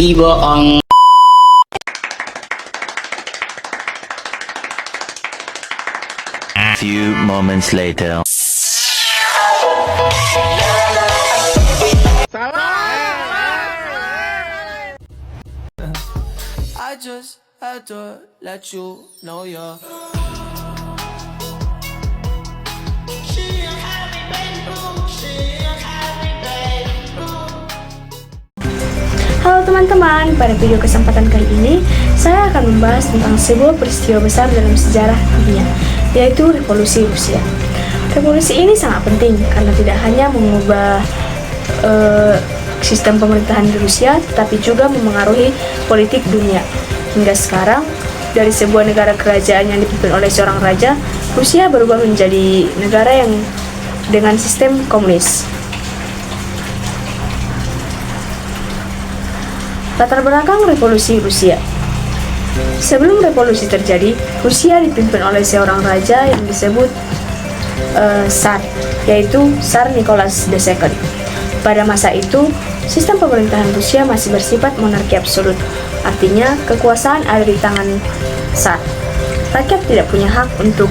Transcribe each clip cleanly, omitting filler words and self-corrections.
bohong. A few moments later. I just had to let you know you're. Halo teman-teman, pada video kesempatan kali ini saya akan membahas tentang sebuah peristiwa besar dalam sejarah dunia, yaitu Revolusi Rusia. Revolusi ini sangat penting karena tidak hanya mengubah sistem pemerintahan di Rusia, tetapi juga memengaruhi politik dunia. Hingga sekarang, dari sebuah negara kerajaan yang dipimpin oleh seorang raja, Rusia berubah menjadi negara yang dengan sistem komunis. Latar belakang Revolusi Rusia. Sebelum revolusi terjadi, Rusia dipimpin oleh seorang raja yang disebut Tsar, yaitu Tsar Nicholas II. Pada masa itu, sistem pemerintahan Rusia masih bersifat monarki absolut, artinya kekuasaan ada di tangan Tsar. Rakyat tidak punya hak untuk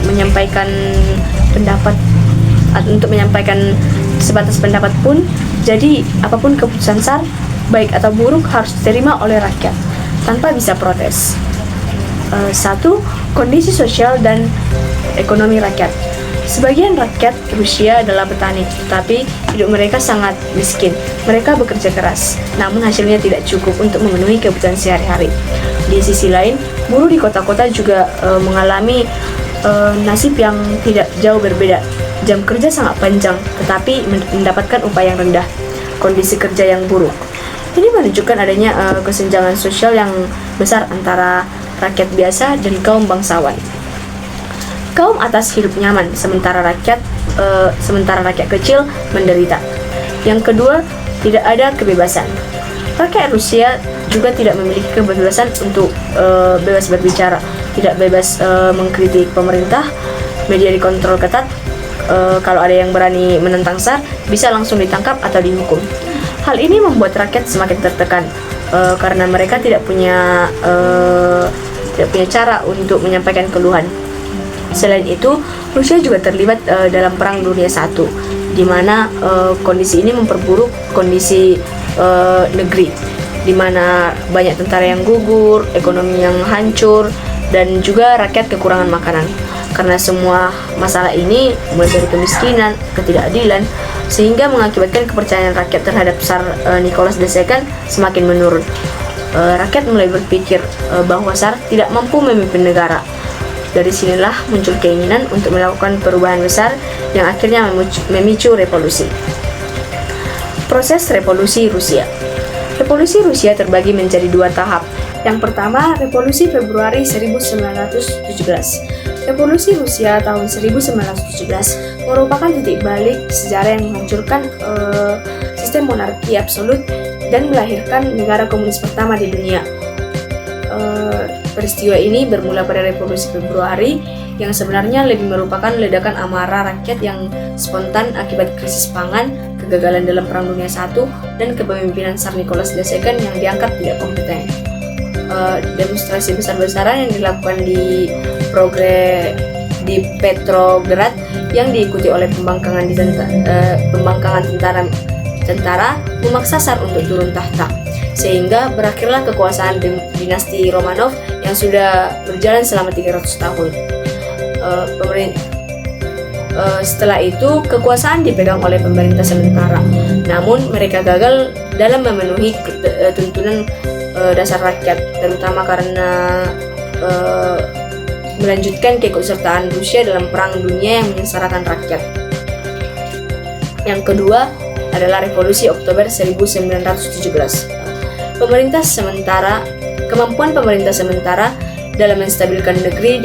menyampaikan pendapat, untuk menyampaikan sebatas pendapat pun. Jadi, apapun keputusan Tsar, baik atau buruk, harus diterima oleh rakyat tanpa bisa protes. 1. Kondisi sosial dan ekonomi rakyat. Sebagian rakyat Rusia adalah petani, tetapi hidup mereka sangat miskin. Mereka bekerja keras, namun hasilnya tidak cukup untuk memenuhi kebutuhan sehari-hari. Di sisi lain, buruh di kota-kota juga mengalami nasib yang tidak jauh berbeda. Jam kerja sangat panjang, tetapi mendapatkan upah yang rendah. Kondisi kerja yang buruk. Ini menunjukkan adanya kesenjangan sosial yang besar antara rakyat biasa dan kaum bangsawan. Kaum atas hidup nyaman, sementara rakyat kecil menderita. Yang kedua, tidak ada kebebasan. Rakyat Rusia juga tidak memiliki kebebasan untuk bebas berbicara, tidak bebas mengkritik pemerintah, media dikontrol ketat. Kalau ada yang berani menentang Tsar, bisa langsung ditangkap atau dihukum. Hal ini membuat rakyat semakin tertekan karena mereka tidak punya cara untuk menyampaikan keluhan. Selain itu, Rusia juga terlibat dalam Perang Dunia I, di mana kondisi ini memperburuk kondisi negeri, di mana banyak tentara yang gugur, ekonomi yang hancur, dan juga rakyat kekurangan makanan. Karena semua masalah ini, mulai dari kemiskinan, ketidakadilan, sehingga mengakibatkan kepercayaan rakyat terhadap Tsar Nicholas II semakin menurun. Rakyat mulai berpikir bahwa Tsar tidak mampu memimpin negara. Dari sinilah muncul keinginan untuk melakukan perubahan besar yang akhirnya memicu revolusi. Proses revolusi Rusia. Revolusi Rusia terbagi menjadi dua tahap. Yang pertama, Revolusi Februari 1917. Revolusi Rusia tahun 1917 merupakan titik balik sejarah yang menghancurkan sistem monarki absolut dan melahirkan negara komunis pertama di dunia. Peristiwa ini bermula pada Revolusi Februari yang sebenarnya lebih merupakan ledakan amarah rakyat yang spontan akibat krisis pangan, kegagalan dalam Perang Dunia I, dan kepemimpinan Tsar Nicholas II yang dianggap tidak kompeten. Demonstrasi besar-besaran yang dilakukan di Petrograd yang diikuti oleh pembangkangan tentara memaksa Tsar untuk turun tahta, sehingga berakhirlah kekuasaan dinasti Romanov yang sudah berjalan selama 300 tahun. Setelah itu, kekuasaan dipegang oleh pemerintah sementara, namun mereka gagal dalam memenuhi tuntunan dasar rakyat, terutama karena melanjutkan keikutsertaan Rusia dalam Perang Dunia yang menyengsarakan rakyat. Yang kedua adalah Revolusi Oktober 1917. Kemampuan pemerintah sementara dalam menstabilkan negeri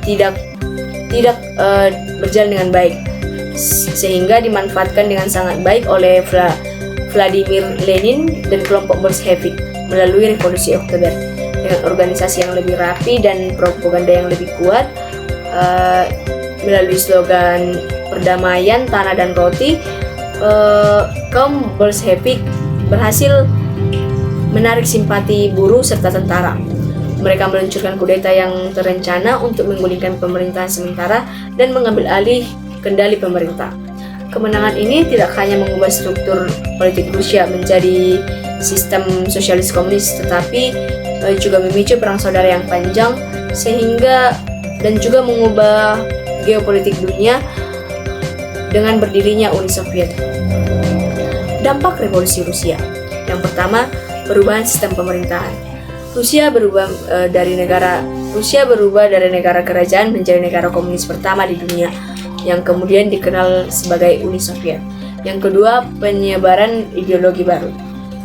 tidak berjalan dengan baik, sehingga dimanfaatkan dengan sangat baik oleh Vladimir Lenin dan kelompok Bolshevik melalui Revolusi Oktober. Dengan organisasi yang lebih rapi dan propaganda yang lebih kuat, melalui slogan perdamaian, tanah dan roti, kaum Bolshevik berhasil menarik simpati buruh serta tentara. Mereka meluncurkan kudeta yang terencana untuk menggulingkan pemerintahan sementara dan mengambil alih kendali pemerintah. Kemenangan ini tidak hanya mengubah struktur politik Rusia menjadi sistem sosialis komunis, tetapi juga memicu perang saudara yang panjang dan juga mengubah geopolitik dunia dengan berdirinya Uni Soviet. Dampak revolusi Rusia. Yang pertama, perubahan sistem pemerintahan. Rusia berubah dari negara kerajaan menjadi negara komunis pertama di dunia, yang kemudian dikenal sebagai Uni Soviet. Yang kedua, penyebaran ideologi baru.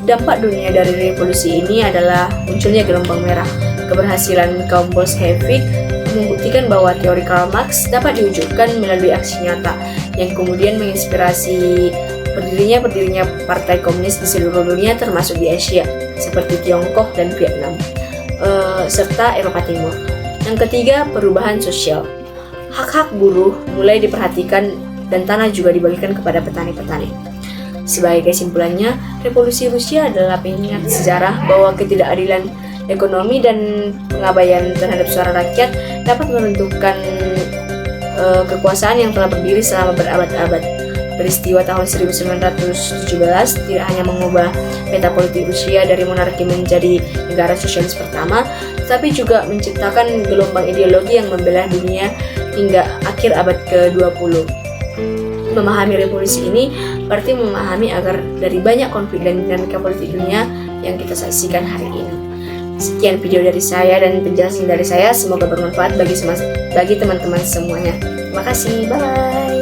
Dampak dunia dari revolusi ini adalah munculnya gelombang merah. Keberhasilan kaum Bolshevik membuktikan bahwa teori Karl Marx dapat diwujudkan melalui aksi nyata, yang kemudian menginspirasi berdirinya partai komunis di seluruh dunia, termasuk di Asia seperti Tiongkok dan Vietnam, serta Eropa Timur. Yang ketiga, perubahan sosial. Hak-hak buruh mulai diperhatikan dan tanah juga dibagikan kepada petani-petani. Sebagai kesimpulannya, revolusi Rusia adalah pengingat sejarah bahwa ketidakadilan ekonomi dan pengabaian terhadap suara rakyat dapat menentukan kekuasaan yang telah berdiri selama berabad-abad. Peristiwa tahun 1917 tidak hanya mengubah peta politik Rusia dari monarki menjadi negara sosialis pertama, tetapi juga menciptakan gelombang ideologi yang membelah dunia hingga akhir abad ke-20. Memahami revolusi ini berarti memahami agar dari banyak konflik dan dinamika politik dunia yang kita saksikan hari ini. Sekian video dari saya dan penjelasan dari saya, semoga bermanfaat bagi teman-teman semuanya. Terima kasih, bye.